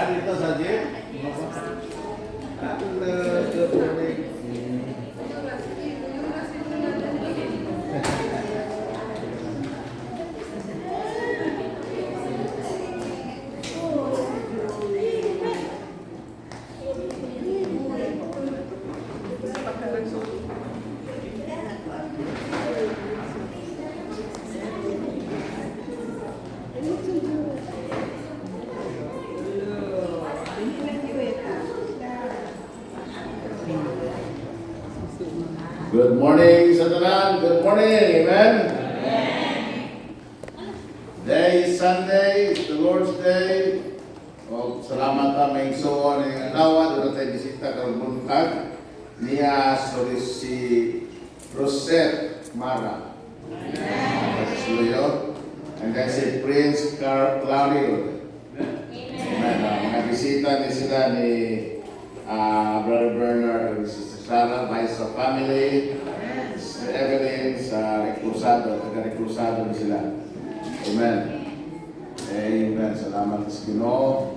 Dito sa jeep? Good morning, Satanan. Good morning. Amen. Day is Sunday. It's the Lord's Day. O, salamat ta may igsoon ng anawa. Doon tayo bisita karong buntag. Niya si Rosette Mara. Amen. And then si Prince Claudio. Amen. Mga bisita ni sila ni Brother Bernard, Sister Sarah, Vice of Family, Sister Evelyn sa Reclusado, taga-Reclusado sila. Amen. Amen. Salamat sa Ginoo.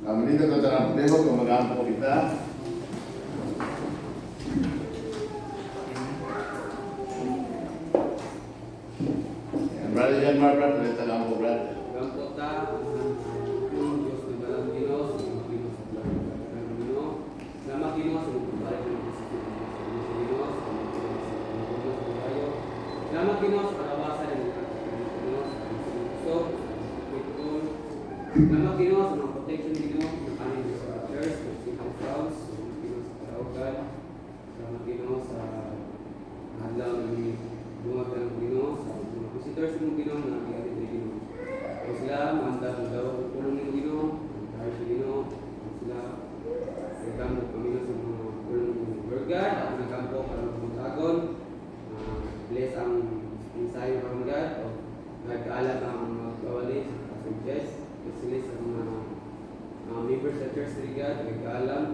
Kami dito ka tarang pudeho kung mag-ampo kita. Brother John Mar, brother, ito taga-ampo, brother. Gampo ta, yung Diyos na balang Diyos, yung Diyos na balang Diyos. Salamat Diyos, yung pagbalit ng Diyos sa Diyos, salamat Diyos, parawasan ng Diyos, so, grateful. Salamat Diyos, ang protection Diyos, ng kanin Diyos sa church, ng Sintang Crowds, salamat Diyos sa Karaugan, salamat Diyos sa hadlaw ng buwag ng Diyos, sa mga visitors ng Diyos na nag-iatid ng Diyos. Kung sila, maanda kung daw ang tulong ng Diyos, dahil sa Diyos, kung sila, nagkampo kami na sa mga tulong ng Burgad, at nagkampo para magpuntagon, bless ang ensayo ng God, o nagkaalat ang mga kawali sa suggest, kasi sa mga members sa church ng God, nagkaalam,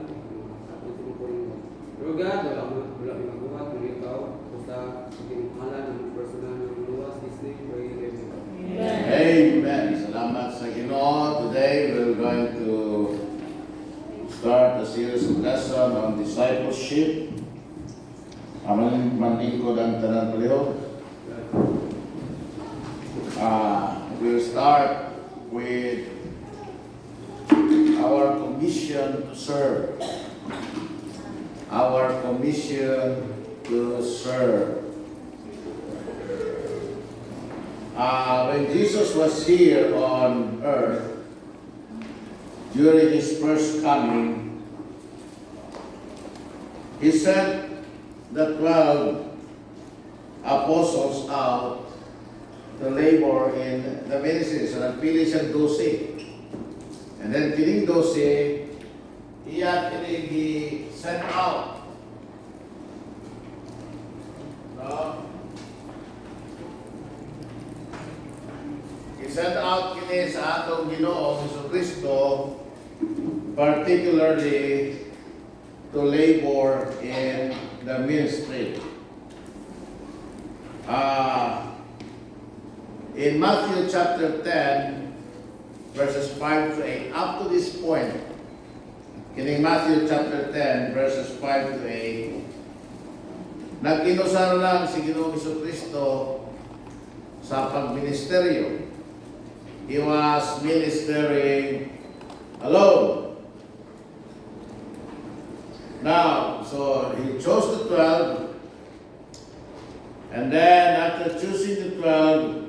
sa ating po yung Burgad, wala may maguhat, kung ikaw, basta pagkinukalan ng personal ng luwas, Disney, pray everyone. Amen. Salamat sa Ginoo. Today we're going to start a series of lesson on discipleship. Aman maningkod ang tanan pareho. We'll start with our commission to serve. Our commission to serve. When Jesus was here on earth, during his first coming, he sent the 12 apostles out to labor in the ministry. So nagpili siya 12. And then piling 12, he sent out. No? He sent out kini sa atong Ginoo Jesucristo, particularly to labor in the ministry. In Matthew chapter 10, verses 5 to 8, up to this point, in Matthew chapter 10, verses 5 to 8, nag-inusaro lang si Ginoong Jesucristo sa pagministeryo. He was ministering alone. Now, so he chose the 12, and then after choosing the 12,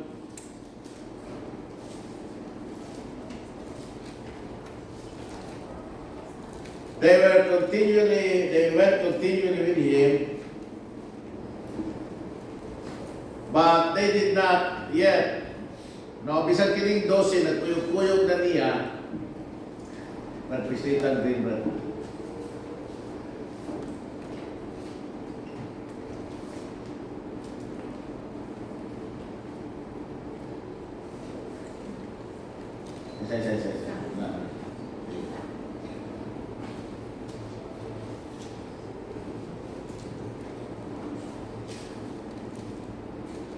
they went continually with him, but they did not yet. No, bisan kining 12, nagkuyog-kuyog na niya, nagpisitan din, brad. Isa.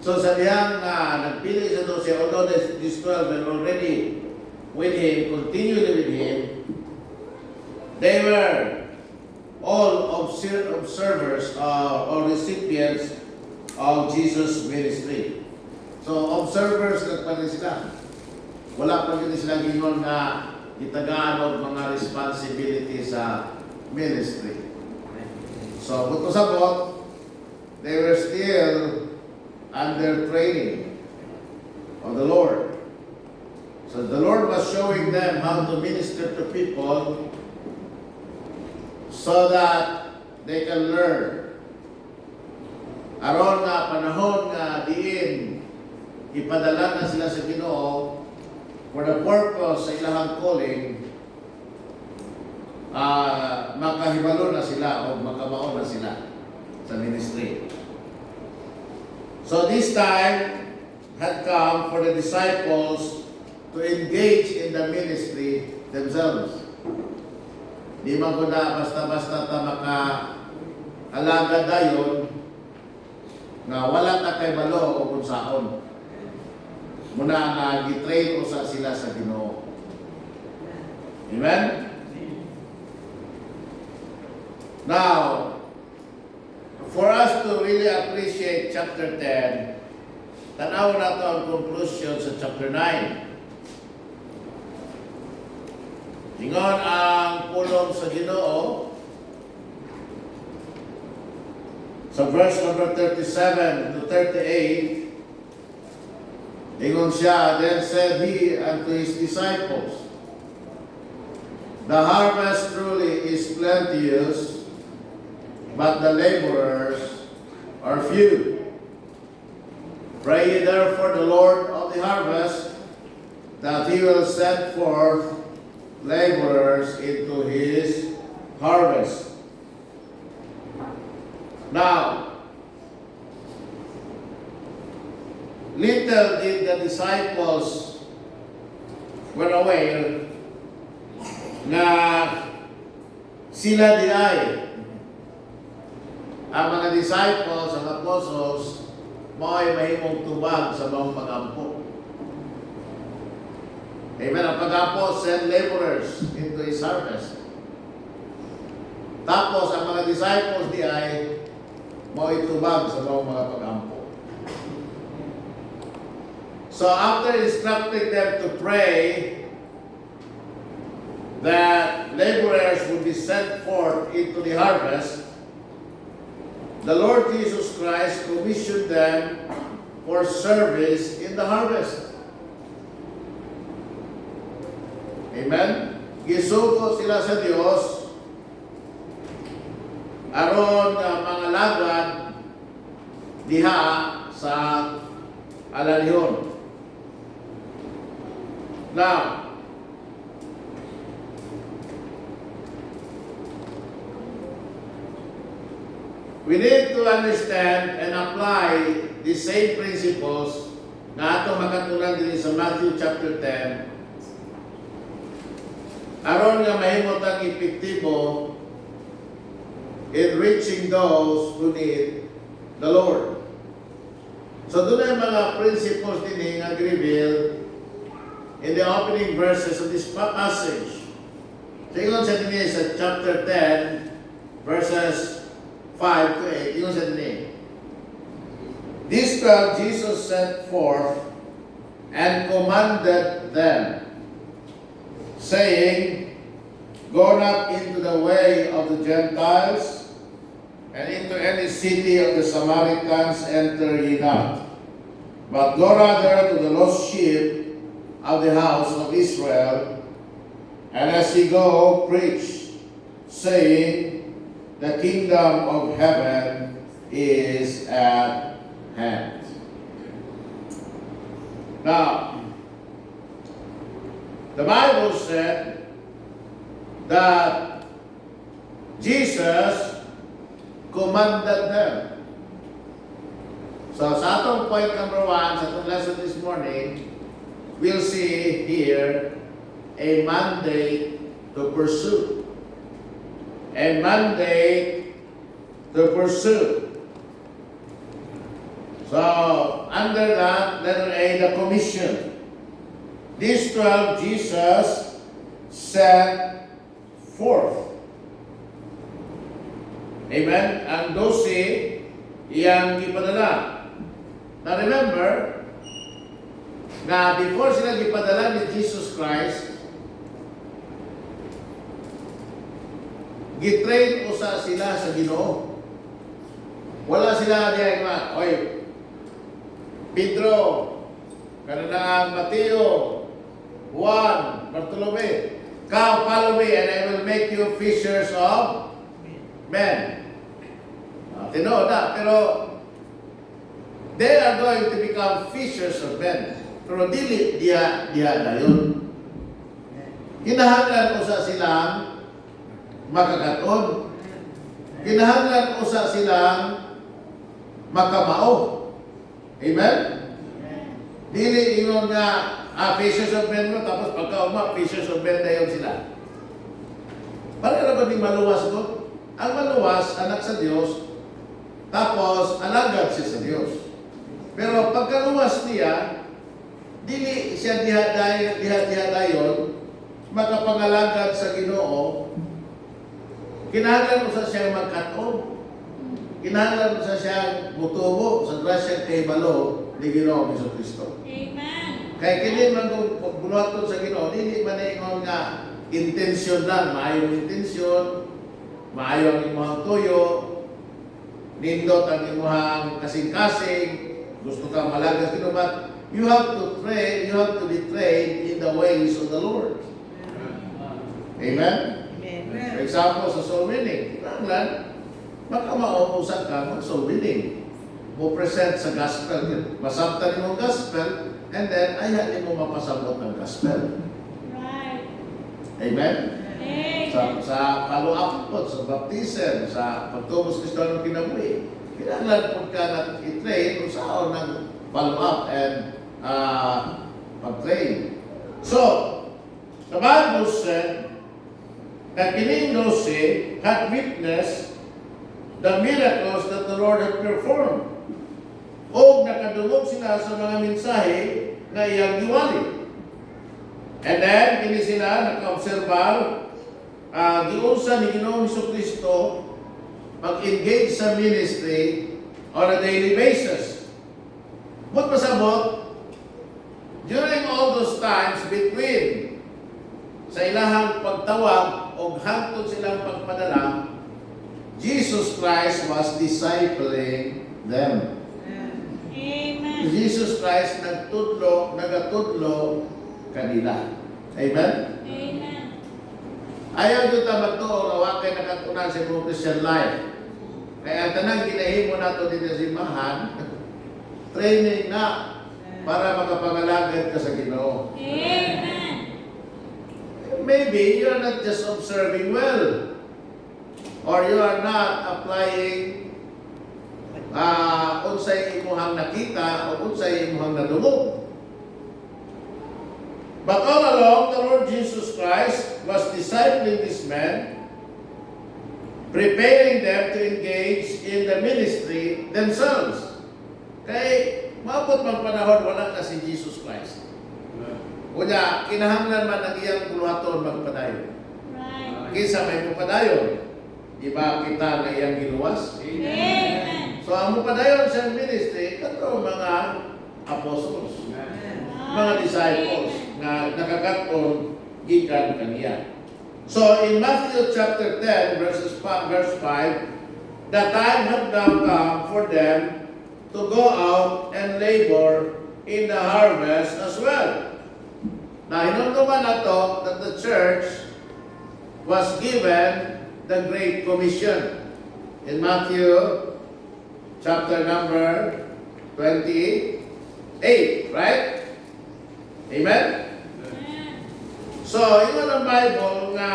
So sa diyang nagpili sa 12, although these 12 were already with him, continually with him, they were all observers or recipients of Jesus' ministry. So observers na pa rin sila. Wala pa rin sila gingon na itagaan o mga responsibility sa ministry. So kung sabot, they were still under training of the Lord. So the Lord was showing them how to minister to people so that they can learn. Aron nga panahon nga diin ipadala na sila sa Ginoo for the purpose sa ilahang calling, makahibalo na sila o makabaon na sila sa ministry. So this time had come for the disciples to engage in the ministry themselves. Di man ko na basta-basta ta maka-alaga dayon na wala ka kay balo o kung saon. Muna nga gitrain usa sila sa Ginoo. Amen? Now, for us to really appreciate chapter 10, tanaw na ito ang conclusion sa chapter 9. Ingon ang pulong sa Ginoo sa verse number 37 to 38. Ingon siya, then said he unto his disciples, the harvest truly is plenteous, but the laborers are few. Pray ye therefore the Lord of the harvest, that he will send forth laborers into his harvest. Now, little did the disciples were aware na sila di ay ang mga disciples, ang apostles, mao'y mahimong tubag sa mga pag-ampo. Amen. Ang pag-ampo send laborers into his harvest. Tapos, ang mga disciples di ay mao'y tubag sa mga pag-ampo. So, after instructing them to pray that laborers would be sent forth into the harvest, the Lord Jesus Christ commissioned them for service in the harvest. Amen? Gisugo sila sa Dios aron mga lagad diha sa alalihon. Now, we need to understand and apply the same principles na ato makatulang din sa Matthew chapter 10. Aron nga mahimot ang epektibo in reaching those who need the Lord. So doon ay mga principles din nga revealed in the opening verses of this passage. Tingnan sa din sa chapter 10 verses 5 to 8, yun sa din. These 12 Jesus sent forth and commanded them, saying, go not into the way of the Gentiles, and into any city of the Samaritans enter ye not, but go rather to the lost sheep of the house of Israel, and as ye go, preach, saying, the kingdom of heaven is at hand. Now, the Bible said that Jesus commanded them. So sa atong point number 1, sa atong lesson this morning, we'll see here a mandate to pursue. A mandate to pursue. So, under that, letter A, the commission. These 12 Jesus sent forth. Amen? Ang 12, iyang ipadala. Now remember, na before sila ipadala ni Jesus Christ, gitrain usa sila sa Ginoo. Wala sila diyan nga, oy, Pedro, kanang Mateo, Juan, Bartolome, come follow me and I will make you fishers of men. Tinood na, pero they are going to become fishers of men. Pero dili diya dayon. Kinahanglan usa silang makakaton. Kinahanglan usa silang makamao. Amen? Dili ingon nga, fishers of men mo, tapos pagkauma, fishers of men dayon sila. Para ba di maluwas ko? Ang maluwas, anak sa Diyos, tapos alagad siya sa Diyos. Pero pagkaluwas niya, dili siya diha dayon, makapangalagad sa Ginoo, kinahanglan usa siya magkaton. Kinahanglan usa siya mutubo sa grasya kay balo ni Ginoo Jesucristo. Amen. Kay kini man kung bunuhaton sa Ginoo, dili man ingon nga intensyon lang, maayong intensyon, maayo ang imong tuyo, nindot ang imong kasing-kasing, gusto kang malagas Ginoo, but you have to pray, you have to be trained in the ways of the Lord. Amen? For example, sa soul winning, kinahanglan makamauusan ka mag-soul winning. Mo present sa gospel, masabtan mo ang gospel, and then ayaw mo mapasabot ng gospel. Right. Amen? Amen. Sa follow-up po, sa baptism, sa pagtubos Kristo ng kinabuhi, kailangan po ka na-train kung saan ng follow-up and pag-train. So, the Bible said that kining 12 had witnessed the miracles that the Lord had performed. O nakadulog sila sa mga mensahe na iyang giwali. And then, kini sila naka-obserbar, giunsa ni Ginoong Jesucristo mag-engage sa ministry on a daily basis. But pasabot, during all those times between sa ilahang pagtawag o hangtod silang pagpadala, Jesus Christ was discipling them. Amen. Jesus Christ nagatudlo kanila. Amen? Amen. Ayaw nyo magtuo na wakay nakatunan sa imong Christian life. Kaya ang tanang ginahimo nato dito sa simbahan, training na para makapangalagad ka sa Ginoo. Amen. Maybe you are not just observing well, or you are not applying unsay imuhang nakita o unsay imuhang nadungog. But all along, the Lord Jesus Christ was discipling these men, preparing them to engage in the ministry themselves. Kay maabot man panahon wala na si Jesus Christ. Kunya, kinahanglan man ang iyang buluhaton magpadayon. Right. Kinsa may padayon, di ba kita na iyang giluwas? Amen. So ang padayon sa ministry, kato mga apostles, mga disciples na nakakaton gikan kaniya. So in Matthew chapter 10 verse 5, the time had now come for them to go out and labor in the harvest as well. Now, hinumduman na to that the church was given the Great Commission in Matthew chapter number 28, right? Amen? Amen. So, ingon ang Bible nga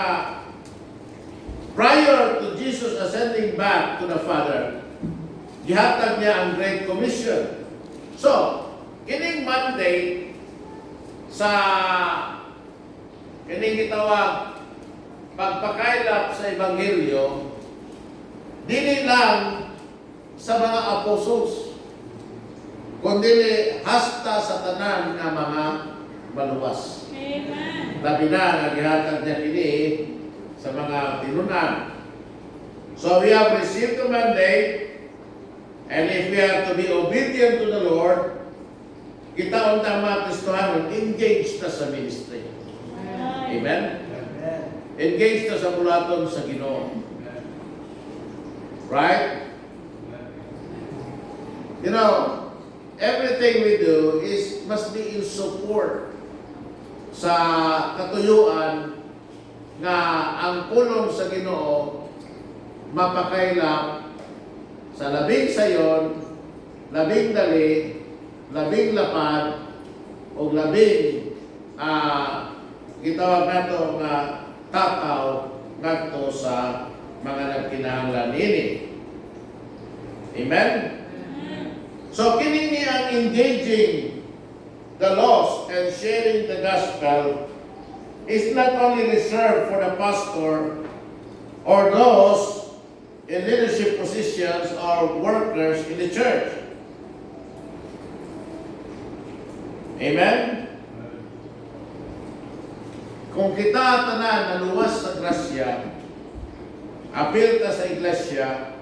prior to Jesus ascending back to the Father, gihatag niya ang Great Commission. So, kining mandate sa kining gitawag pagpakailap sa Ebanghelyo, dili lang sa mga apostles, kundi hasta sa tanan nga mga maluwas. Amen. Labi na nga gihatag niya kini sa mga tinunan. So we have received the mandate, and if we are to be obedient to the Lord, kita unta mga Kristohanon, engage ta sa ministry. Amen? Engage ta sa bulaton sa Ginoo. Right? You know, everything we do must be in support sa katuyuan nga ang pulong sa Ginoo mapakailap sa labing sayon, labing dali, labing lapad, o labing gitawag nato nga tataw ngadto sa mga nagkinahanglan ini. Amen? So kini ni ang engaging the lost and sharing the gospel is not only reserved for the pastor or those in leadership positions or workers in the church. Amen? Kung kita tanan naluwas sa grasya, apil ta sa iglesia,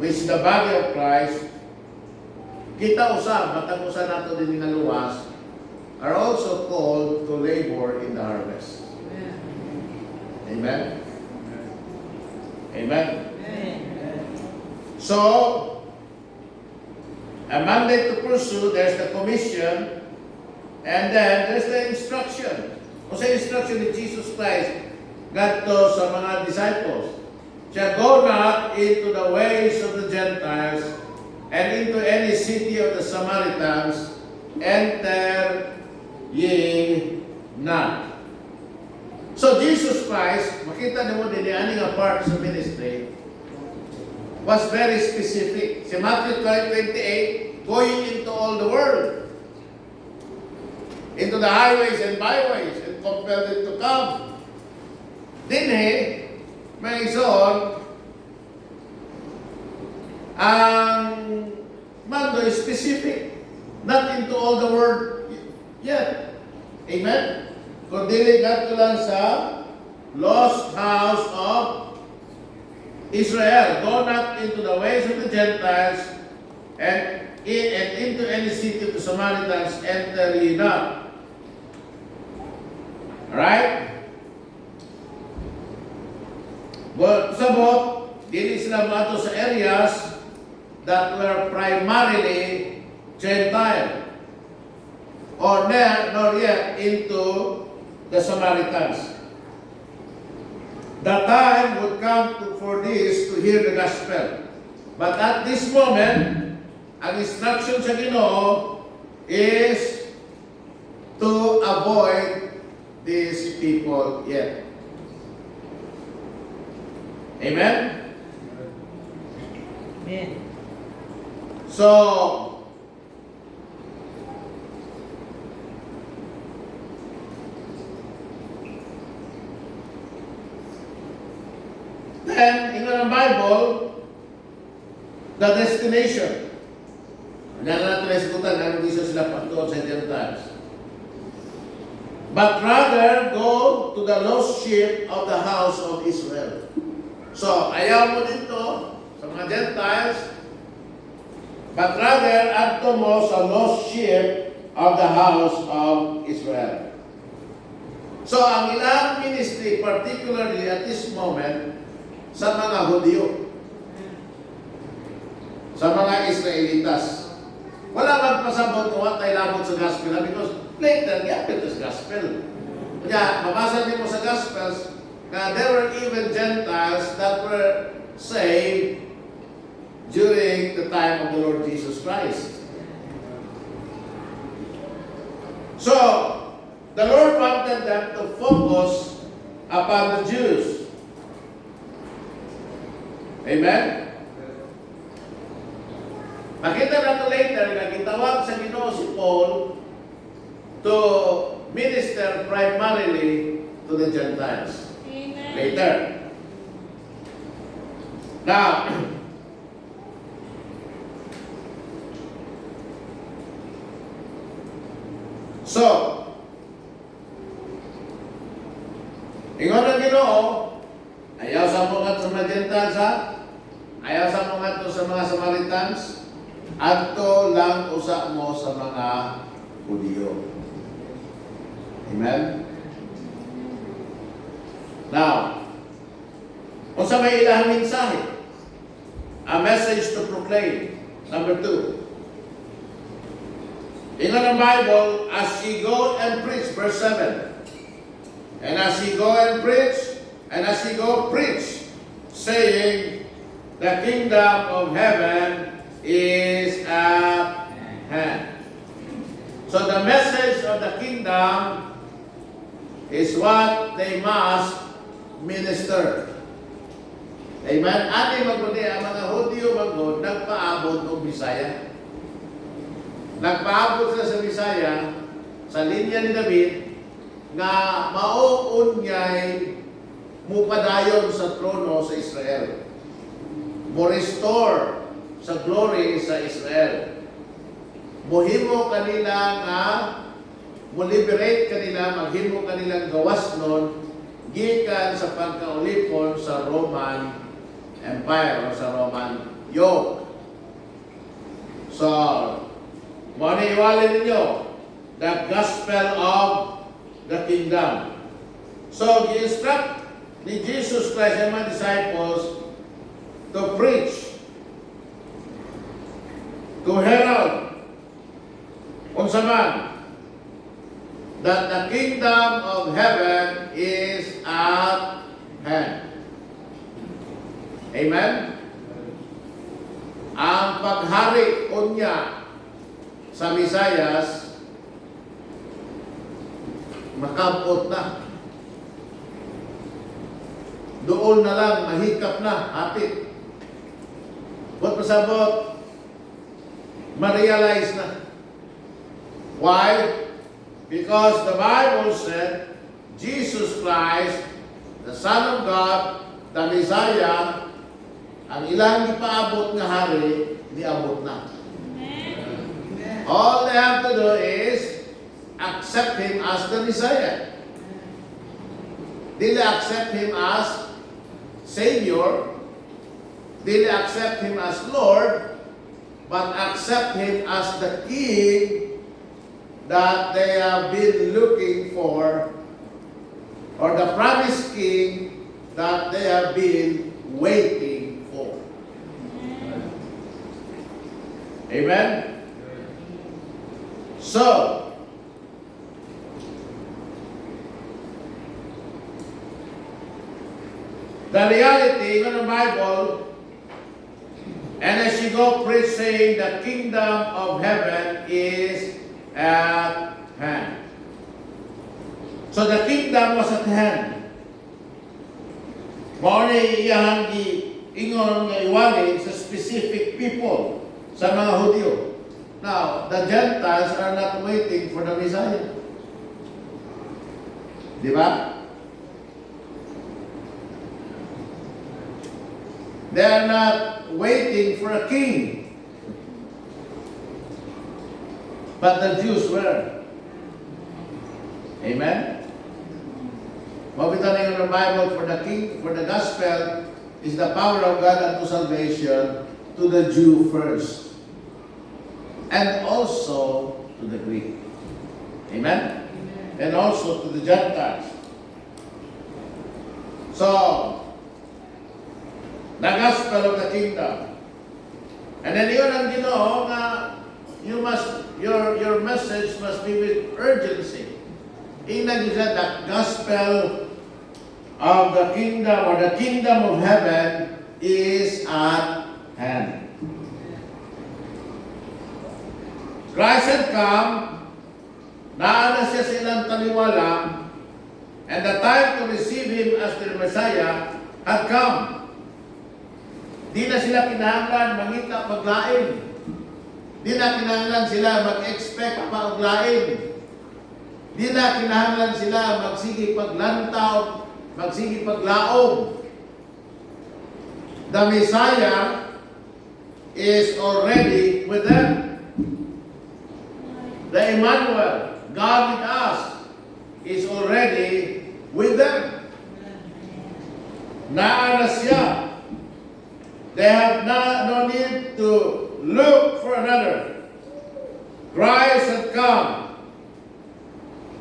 which the body of Christ, kita usab, matag usa nato din nga luwas, are also called to labor in the harvest. Amen? Amen? So, a mandate to pursue, there's the commission, and then there's the instruction. Kung sa instruction ni Jesus Christ, gadto sa mga disciples, siya, go not into the ways of the Gentiles, and into any city of the Samaritans, enter ye not. So Jesus Christ, makita niyo din ani nga part sa ministry, was very specific. Si Matthew 28, going into all the world, into the highways and byways, and compel them to come. Dinhi, may ison, ang mando is specific, not into all the world yet. Amen? Kung dili kadto lang sa lost house of Israel. Go not into the ways of the Gentiles, and into any city of the Samaritans enter ye not. Alright? But sabot, dili sila mato sa areas that were primarily Gentile, or nor yet into the Samaritans. The time would come for this to hear the gospel. But at this moment, ang instruction sa Ginoo is to avoid these people yet. Amen? Amen. So, then, in the Bible, the destination. Hindi natin naisikutan, ano gusto sila pagtuon sa Gentiles. But rather, go to the lost sheep of the house of Israel. So, ayaw mo dito sa mga Gentiles, but rather, adto mo sa lost sheep of the house of Israel. So, ang ilang ministry, particularly at this moment, sa mga Hudyo, sa mga Israelitas, wala magpasabot o what ay labot sa gospel because later, gapit sa gospel. Kaya, mabasa niyo mo sa gospels na there were even Gentiles that were saved during the time of the Lord Jesus Christ. So, the Lord wanted them to focus upon the Jews. Amen? Makita natin later na gitawag sa Ginoo si Paul to minister primarily to the Gentiles. Amen. Later. Now, so, ingon ang Ginoo, ayaw sa mga sa mga Gentiles ha, ayaw sa mga sa mga Samaritans, adto lang usa mo sa mga Hudyo. Amen? Now, kung sa may ilahang mensahe, a message to proclaim. Number 2. Ingon ang Bible, as ye go and preach, verse 7. And as ye go and preach, and as ye go preach, saying, the kingdom of heaven is at hand. So the message of the kingdom is what they must minister. Amen? Ani magmuli, ang mga Hudyo magod, nagpaabot o Bisaya. Nagpaabot sila sa Bisaya, sa linya ni David, nga mauun niya'y mupadayon sa trono sa Israel. Mo-restore sa glory sa Israel. Mohimo kanila nga, mo-liberate kanila, maghimo kanilang gawas nun, gikan sa pagkaulipon sa Roman Empire o sa Roman yoke. So, maniwala ninyo, the gospel of the kingdom. So, gi-instruct ni Jesus Christ and mga disciples to preach, to herald, unsa man, that the kingdom of heaven is at hand. Amen? Ang paghari unya sa Visayas, makabot na. Doon na lang, mahikap na, hapit. Ba't pasabot? Ma-realize na. Why? Because the Bible said, Jesus Christ, the Son of God, the Messiah, ang ilang ipaabot nga hari, niabot na. Amen. All they have to do is accept Him as the Messiah. Dili accept Him as Savior, dili accept Him as Lord, but accept Him as the King that they have been looking for, or the promised King that they have been waiting for. Amen? So, the reality in the Bible, and as you go preach saying the kingdom of heaven is at hand. So the kingdom was at hand. Mauni iyang ingon nga iwali sa specific people, sa mga Hudyo. Now, the Gentiles are not waiting for the Messiah. Di ba? They are not waiting for a king. But the Jews were. Amen? Mabitan in the Bible, for the king, for the gospel is the power of God unto salvation to the Jew first, and also to the Greek. Amen? And also to the Gentiles. So, the gospel of the kingdom. And then yun ang Ginoo nga you must, your message must be with urgency. Inag said the gospel of the kingdom, or the kingdom of heaven is at hand. Christ had come, naana siya sa ilang naniwala, and the time to receive Him as their Messiah had come. Di na sila kinahanglan mangita paglain. Di na kinahanglan sila mag-expect paglain. Di na kinahanglan sila magsige paglantaw, magsige paglaom. The Messiah is already with them. The Emmanuel, God with us, is already with them. Naana siya. They have no need to look for another. Christ had come.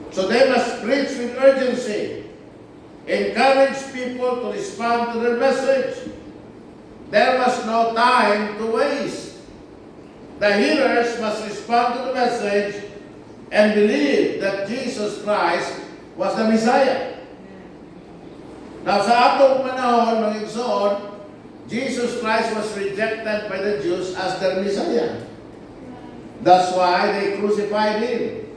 So they must preach with urgency. Encourage people to respond to their message. There was no time to waste. The hearers must respond to the message and believe that Jesus Christ was the Messiah. Now sa atong panahon, mga igsoon, Jesus Christ was rejected by the Jews as their Messiah. That's why they crucified Him.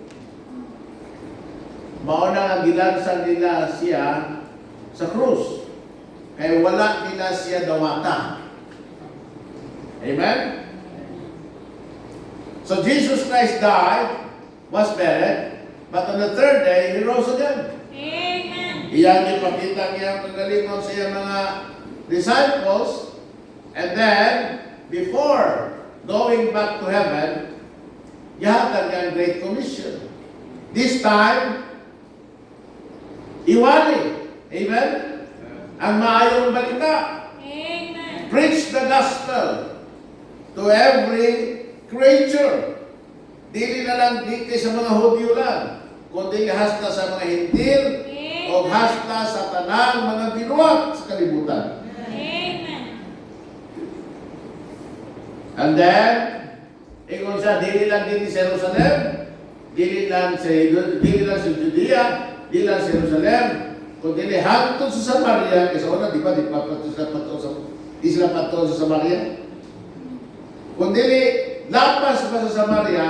Mauna ang gilansan nila siya sa krus. Kaya wala nila siya dawata. Amen? So Jesus Christ died, was buried, but on the third day, He rose again. Amen. Iyan ipakita niya pagalingon sa iyang mga disciples, and then, before going back to heaven, yahatag niya ang Great Commission. This time, iwali. Amen? Ang maayong balita. Amen. Preach the gospel to every creature. Dili na lang dito sa mga Hudyo lang, kundi hasta sa mga Hintil o hasta sa tanang mga binuat sa kalibutan. Amen. And then, ingon siya, dili lang din sa Jerusalem, dili lang sa Judea, dili lang sa Jerusalem, kundi hangtod sa Samaria, kasi una, di ba, di sila patol sa Samaria? Kundi lapas pa sa Samaria,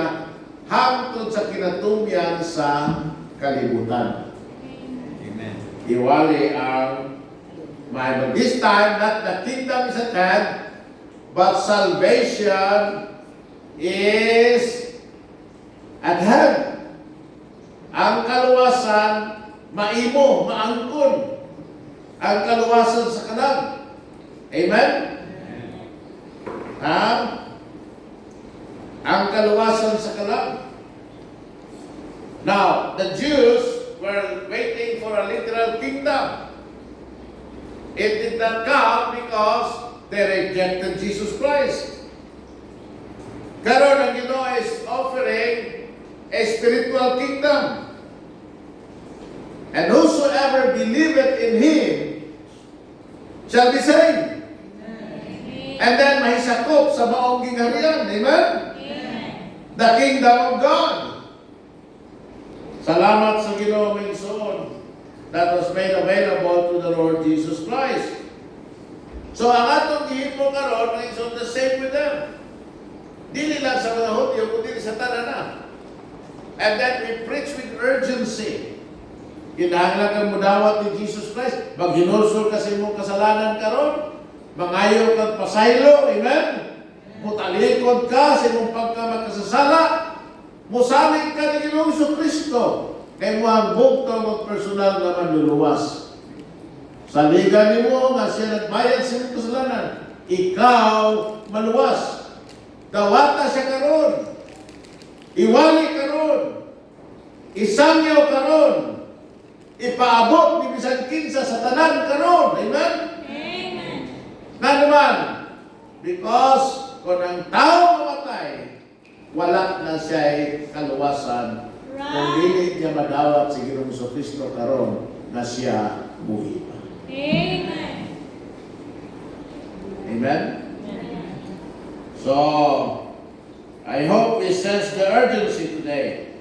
hangtod sa kinatumbyan sa kalibutan. Amen. Iwali ang may. But this time, not the kingdom is at hand, but salvation is at hand. Ang kaluwasan, maimo, maangkon. Ang kaluwasan sa kanan. Amen? Ha? Ang kaluwasan sa kanan. Now, the Jews were waiting for a literal kingdom. It did not come because they rejected Jesus Christ. Karon ang Ginoo is offering a spiritual kingdom. And whosoever believeth in Him shall be saved. And then mahisakop sa maong gingharian. Amen? The kingdom of God. Salamat sa Ginoo mingsoon that was made available to the Lord Jesus Christ. So ang atong gihimo karon is on the same with them. Dili lang sa mga Hudyo, kundi sa tanan. And then we preach with urgency. Kinahanglan kang mudawat ni Jesus Christ. Maghinulsol ka sa imong kasalanan karon. Mangayo kang pasaylo. Amen? Mutalikod ka sa imong pagkamakasasala. Musalig ka ni Ginoong Kristo. Kay mo ang bugtong at personal na manluluwas. Saligan ni mo nga siya nagbayad sa imong kasalanan. Ikaw maluwas. Dawata siya karon. Iwali karon. Isangyaw karon. Ipaabot ni bisan kinsa sa tanan karon. Amen? Amen. Nga naman, because kung ang tao mamatay, wala na siya'y kaluwasan kung dili niya madawat si Ginoong Kristo karon na siya buhi pa. Amen. Amen? So, I hope we sense the urgency today.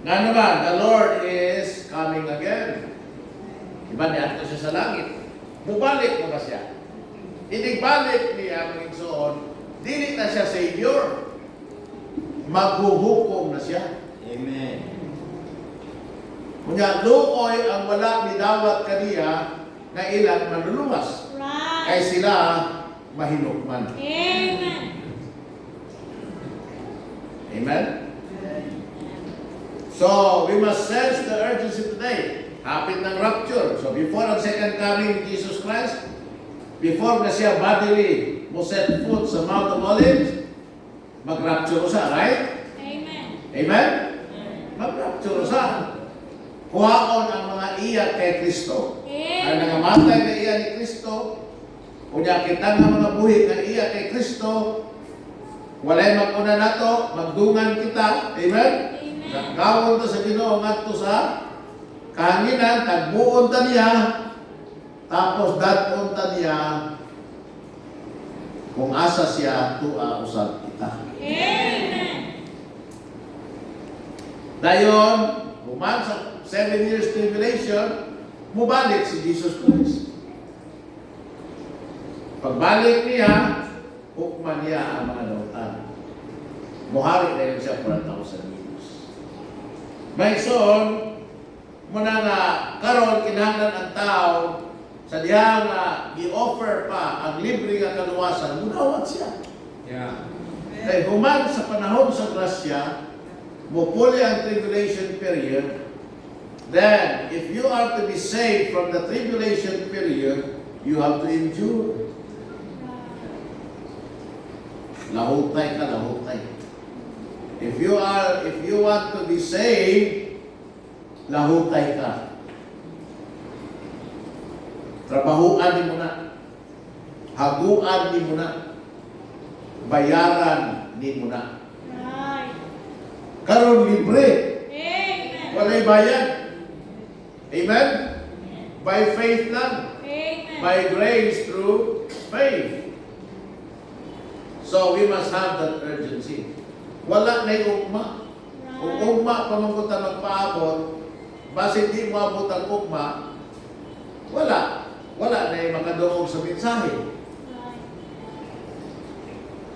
Nga naman, the Lord is coming again. Diba niya ito siya sa langit? Bubalik mo ba siya? Inigbalik niya ang igsoon, dili na siya Savior. Maghuhukom na siya. Amen. Unya, luoy ang wala midawat kaniya nga ilang manluluwas. Right. Kay sila mahinukman. Amen. Amen? So, we must sense the urgency today. Hapit ng rapture. So, before ang second coming of Jesus Christ, before na siya bodily mo set foot sa Mount of Olives, mag-rapture siya, right? Amen. Amen? Mag-rapture siya. Kuhaon ang mga iya kay Kristo. Ang nangamatay na iya ni Kristo, kunya kita nga mga buhi nga iya kay Kristo, walay maguna nato, magdungan kita. Amen? Nagkawon ta sa Ginoo ngadto sa kahanginan, tagbuon ta niya, tapos dadon ta niya kung asa siya tua usab kita. Amen. Dayon, human sa 7 years tribulation, mubalik si Jesus Christ. Pagbalik niya, hukman niya ang mga dautan. Muhari na yun siya for 1,000 years. May son, muna nga, karon kinahanglan ang tao, sa diha nga, i-offer pa ang libre nga kaluwasan, munawat siya. Yeah. Kaya human sa panahon sa grasya, mupuli ang tribulation period, then, if you are to be saved from the tribulation period, you have to endure. Lahutay ka, lahutay. If you want to be saved, lahutay ka. Trabahuan ni mo na. Haguan ni mo na. Bayaran ni mo na. Right. Karon libre. Amen. Walay bayad. Amen? By faith lang. Amen. By grace through faith. So we must have that urgency. Wala na yung ugma. Kung ugma pamangkutan magpaabot, base di mo abot ang ugma, wala. Wala na yung makadoong sa mensahe. Right.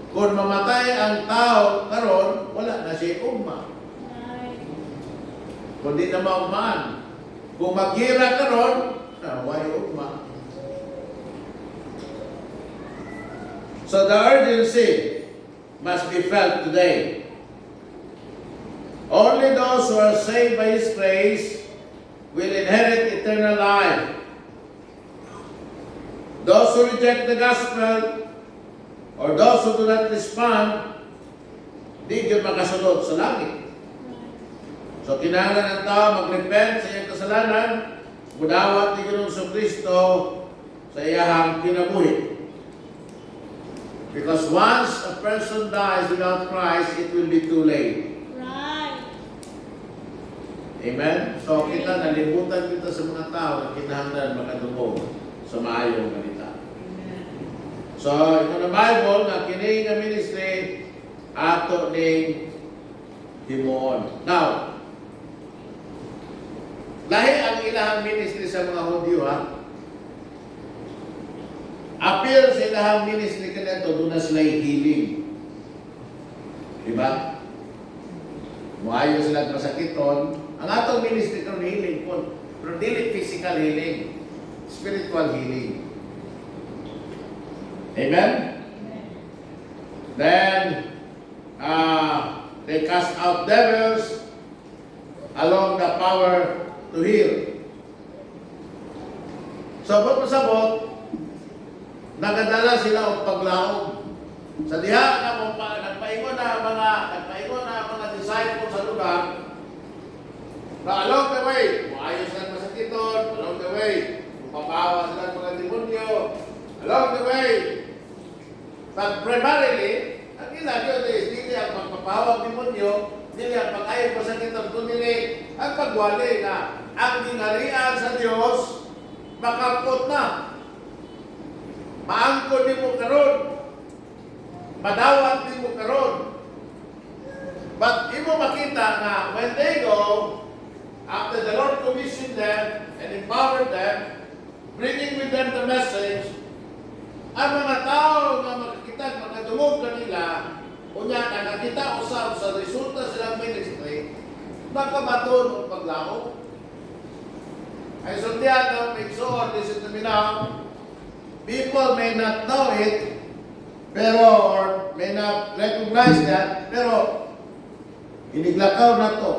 Kung mamatay ang tao karon, wala na siya ugma. Right. Kung di na maugmaan. Kung magira karon, why ugma? So the urgency must be felt today. Only those who are saved by His grace will inherit eternal life. Those who reject the gospel or those who do not respond, di yun makasunod sa langit. So kinahanglan ng tao mag-repent sa iyang kasalanan, mudawat ni Ginoong Kristo sa iyahang kinabuhi. Because once a person dies without Christ, it will be too late. Right. Amen? So kita, nalimutan kita sa mga tao na kinahanglan makadungog sa maayong balita. So, ito na Bible, na kini nga ministry, ato ning himuon. Now, lahi ang ilahang ministry sa mga Hudyo, ha? Appeal sa ilahang ministry kanito, doon na sila healing. Diba? Muayo sila masakiton. Ang atong ministry karon healing po. Pero dili physical healing. Spiritual healing. Amen? Then, they cast out devils along the power to heal. So, pasabot, nagadala sila og paglaog. Sa diha na nagpaingon na mga disciples sa lugar, na along the way, maayos lang masakiton, along the way, papawa sila mga demonyo, along the way. But primarily, ang ginagawa is dili ang pagpapawa ng demonyo, dili ang pag-ayos masakiton, kundi ang pagwali na ang gingharian sa Dios makapot na. Maangkon din mo karon. Madawat din mo karon. But imo makita na when they go, after the Lord commissioned them and empowered them, bringing with them the message, ang mga tao na makakita, makadungog kanila, unya nakakita usab sa resulta silang ministry, nakabaton o paglaok. Ay sultihan ng pigsoon, listen to me now. People may not know it, pero, or may not recognize that, pero, iniglakaw na to.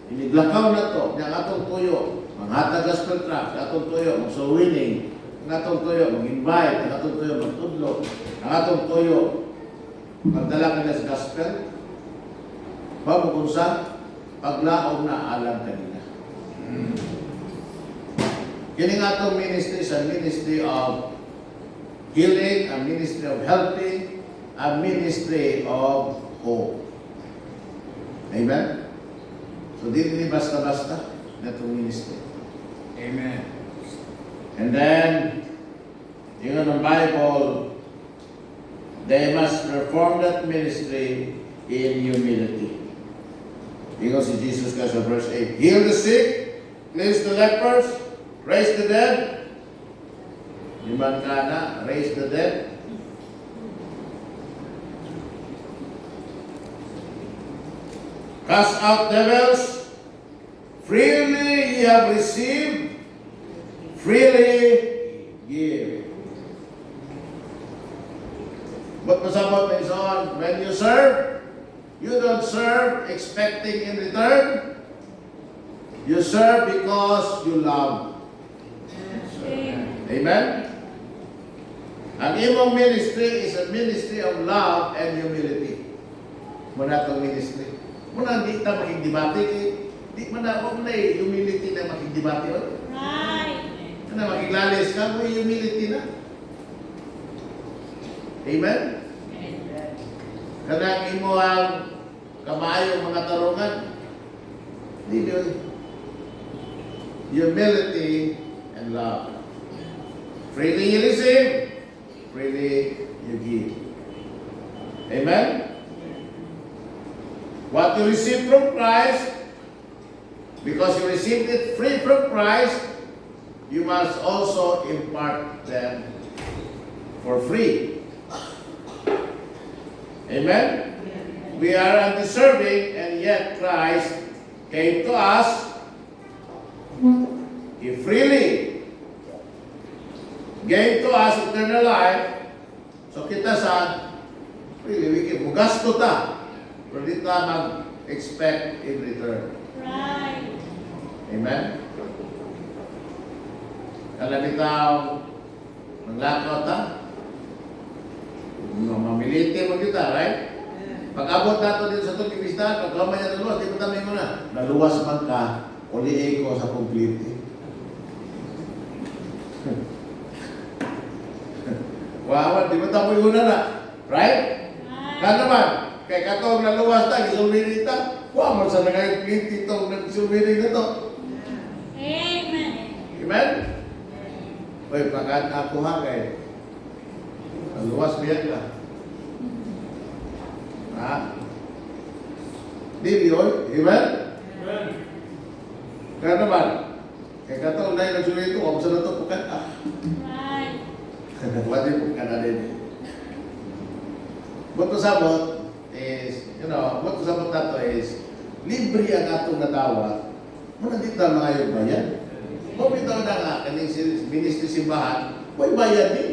Iniglakaw na to. Yang atong tuyo. Manghatag gospel tract. Atong tuyo. Mag-soul winning. Ang atong tuyo. Mag-invite. Ang atong tuyo. Magtudlo. Ang atong tuyo. Magdala ka sa gospel. Bago kung sa paglaog na alam kanina. Kini nga itong ministry sa ministry of healing, a ministry of helping, a ministry of hope. Amen? So, di basta-basta na itong ministry. Amen. And then, yun ang Bible, they must perform that ministry in humility. Because si Jesus Christ sa verse 8, heal the sick, cleanse the lepers, raise the dead. Liman ka na, raise the dead. Cast out devils. Freely ye have received, freely give. But pasabot is on, when you serve, you don't serve expecting in return. You serve because you love. Amen? Ang imong ministry is a ministry of love and humility. Muna itong ministry. Muna hindi ta makikdebate. Di mo na, huwag mo na humility na makikdebate. Right. Na makiglalis ka, may humility na. Amen? Kanang imo ang kamayong mga tarungan. Di yun. Humility and love. Freely you receive, freely you give. Amen? What you receive from Christ, because you received it free from Christ, you must also impart them for free. Amen? We are undeserving, and yet Christ came to us. He freely gave to us eternal life. So kita sa freely, we give. Mugasto ta. Pero di ta mag-expect in return. Right. Amen? Kala bitaw manglakaw ta. Mamiliti mo kita, right? Pag-abot nato dito sa itong kipistaan, pag-kamay na naluwas, di pa tayo mo na. Naluwas man ka, uliin ko sa complete. Wawan, di ba tayo mo na? Right? Kan naman, kay katong naluwas ta, gisulwiri ta, wawan sa nag-complete itong nagsulwiri na to. Amen. Amen? Uy, pagkat ako ha kay naluwas biyan ka. Ha? Di yun? Amen? Amen. Kaya naman, kaya katong na yung nagsulwiri ito, huwag sa na ito pukat. Right. Wadi pukat na din. What to sabot is, what to sabot na to is, libre ang atong nadawa, muna dito na mga yung bayan. Mabitaw na nga, kaning ministry simbahan, may bayan din.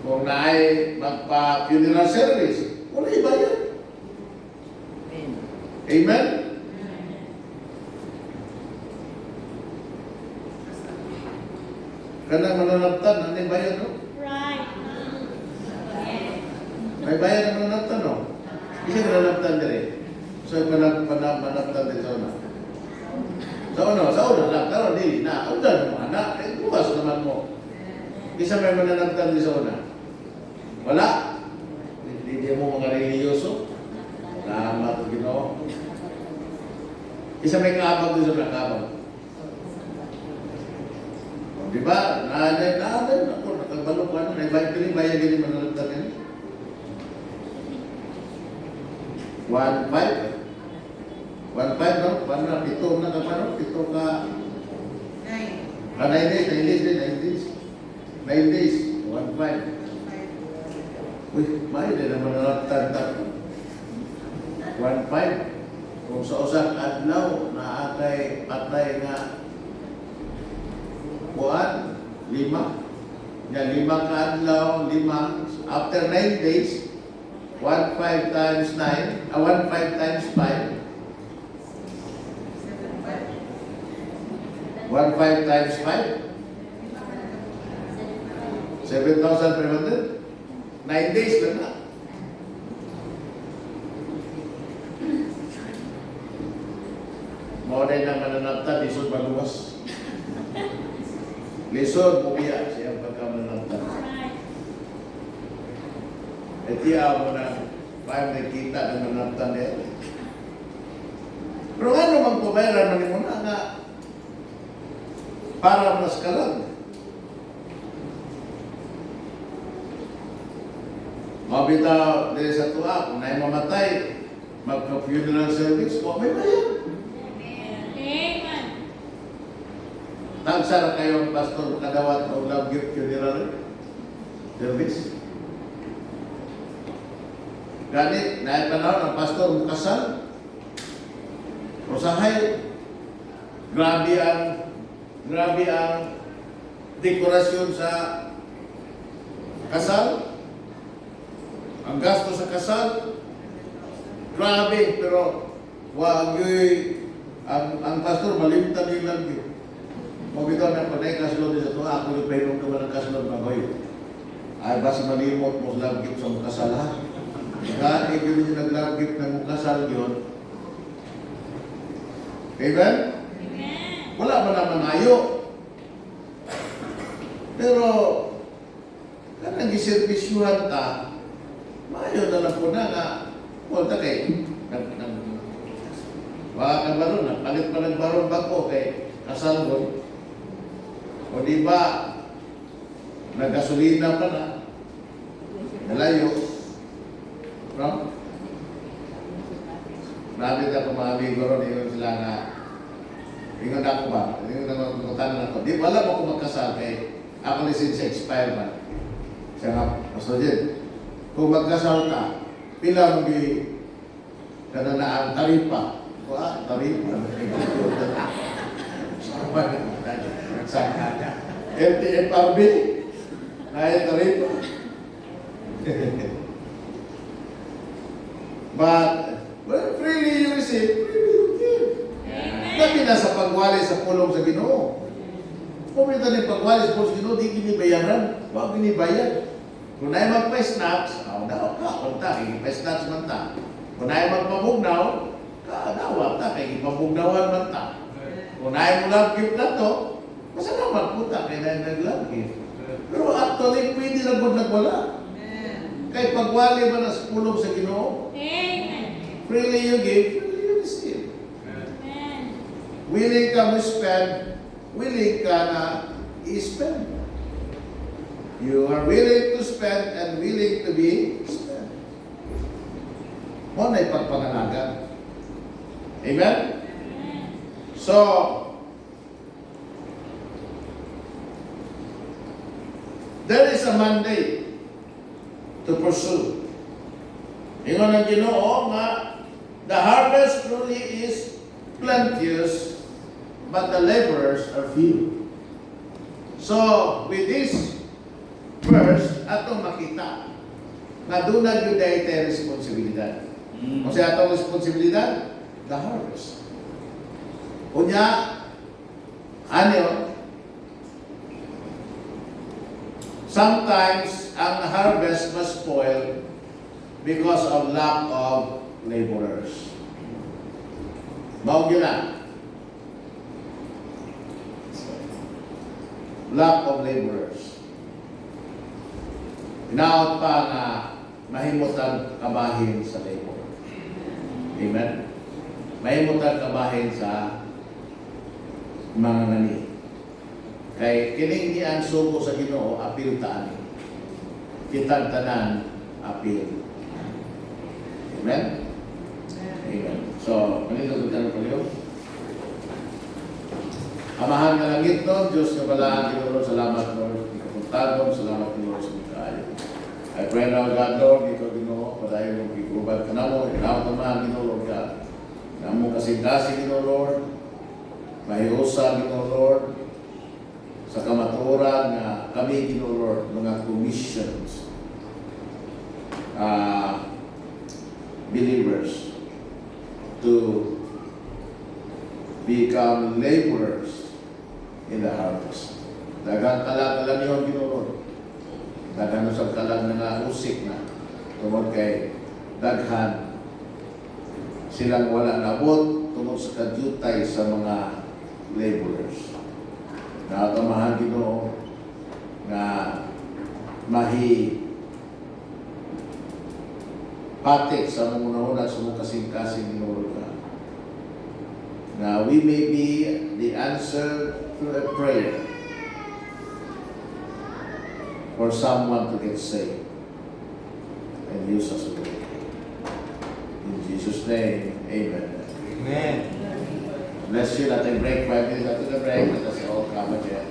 Kung naay magpa-funeral service, wala ibayan. Amen? Kanang mananaptan, ano yung bayan, no? Right. May bayan ang mananaptan, no? Isa mananaptan din eh. So, mananaptan din sa una. Sa una lang, pero di na. Ang dyan mo, anak, bukas naman mo. Isa may mananaptan din sa una. Wala. Hindi mo mga religyoso. Salamat, Ginoo. Isa may kaabag din sa una, kaabag. Di ba? Naaday, ako, nakabalok ka na. Bayan din mananaptan yan. 1.5 no? Paano na? Pito na ka paano? Pito ka... 9 days. 9 days. 1.5. Uy, may din naman na tanta. 1.5. O Kung sa usang adlaw na atay patay nga buwan, 5. Yan, 5 ka adlaw, 5. After 9 days, 1.5 times 9, 1.5 times 5. 1.5 times 5. 7,500. 9 days lang na. Maunay na mananaptan, lisod maluwas. Lisod, bumiya siya pagka mananaptan. At iya mo na, paano nakita ng mananaptan niya. Pero ano mang pumayran, mali mo na nga, para mas kalag. Mabitaw dili sa tuwa, kung na'y mamatay, magka-funeral service, kung may bayan. Amen. Tagsa na kayong pastor kadawat o love gift funeral service. Ganit, na'y panahon ang pastor mukasal. Usahay, grabe ang dekorasyon sa kasal. Ang gasto sa kasal, grabe, pero wag ang pastor malimtan yung lagi. Mabitaw na panay kasulod sa ito, ako yung pahirong ka ba ng kasulod ng hoy. Ay, basta malimot mo sa love sa mga kasal ha. Kaya ikaw yung nag-love gift ng mga kasal yun. Amen? Amen. Wala ba naman ayo? Pero, kanang giservisyuhan ta, maayo na lang po na nga, punta kay, wala ka baron na, palit pa nagbaron ba ko kay kasal mo? O di ba, naggasolina pa na, nalayo, no? Marami ka mga amigo ron, ingon sila nga, ingon ako ba? Ingon na magkutanan ako. Di wala mo kung magkasal kay ako lisensya expire man. Siya nga, Pastor Jed, kung magkasal ka, pila mo di kananaan taripa. Taripa. LTFRB, kaya taripa. But, well, freely you receive, freely you give. Kami na sa pagwali sa pulong sa Ginoo. Pumunta ng pagwali sa pulong sa Ginoo, di ginibayaran. Huwag ginibayad. Kung na'y magpa-snacks, punta, i-pa-snacks man ta. Kung na'y magpabugnaw, dawa ta, kay ipabugnawan man ta. Kung na'y mo love gift na to, masalamat punta, kay na'y nag-love gift. Pero actually, pwede lang kung nagwala. Kay pagwali man na sa pulong sa Ginoo, Amen. freely you give, freely you receive. Amen. Willing ka mo spend, willing ka na i-spend. You are willing to spend and willing to be spent. Mo na ipagpangalaga. Amen? So, there is a mandate to pursue. Ingon ang Ginoo nga, the harvest truly is plenteous, but the laborers are few. So, with this verse, atong makita na doon na yun dahil tayo responsibilidad. Kasi atong responsibilidad, the harvest. Kunya, ano, sometimes ang harvest must spoil because of lack of laborers. Mao gyud na. Lack of laborers. Inaot pa nga mahimutan kabahin sa labor. Amen? Mahimutan kabahin sa mga ngani. Kay kining ni ang sugo sa Ginoo apil ta ani. Kitang tanan apil. Amen? Amen. So, manito kita ng paliw. Amahan nga langit no, Diyos nga balaan Ginoo, salamat Lord. Ikapuntagon, salamat Ginoo sa kayo. I pray now God Lord, ikaw Ginoo, padayon mong gigubat ka na mo, ikaw naman Ginoo Lord God. na mo kasing-kasing Ginoo Lord, mahiusa Ginoo Lord, sa kamatuoran nga kami Ginoo Lord, mga commissions, believers to become laborers in the harvest. Daghang kalag niyo Ginoo Lord. Daghang usab kalag nga usik na tungod kay daghan silang wala nabot tungod sa kadyutay sa mga laborers. Nakatamahan Ginoo nga mahi patik sa mga unahuna sa mga kasing-kasing Ginoo ka. Na we may be the answer to a prayer for someone to get saved and use us with it. In Jesus' name, amen. Amen. Bless you. Let us break 5 minutes after the break. Let us all come again.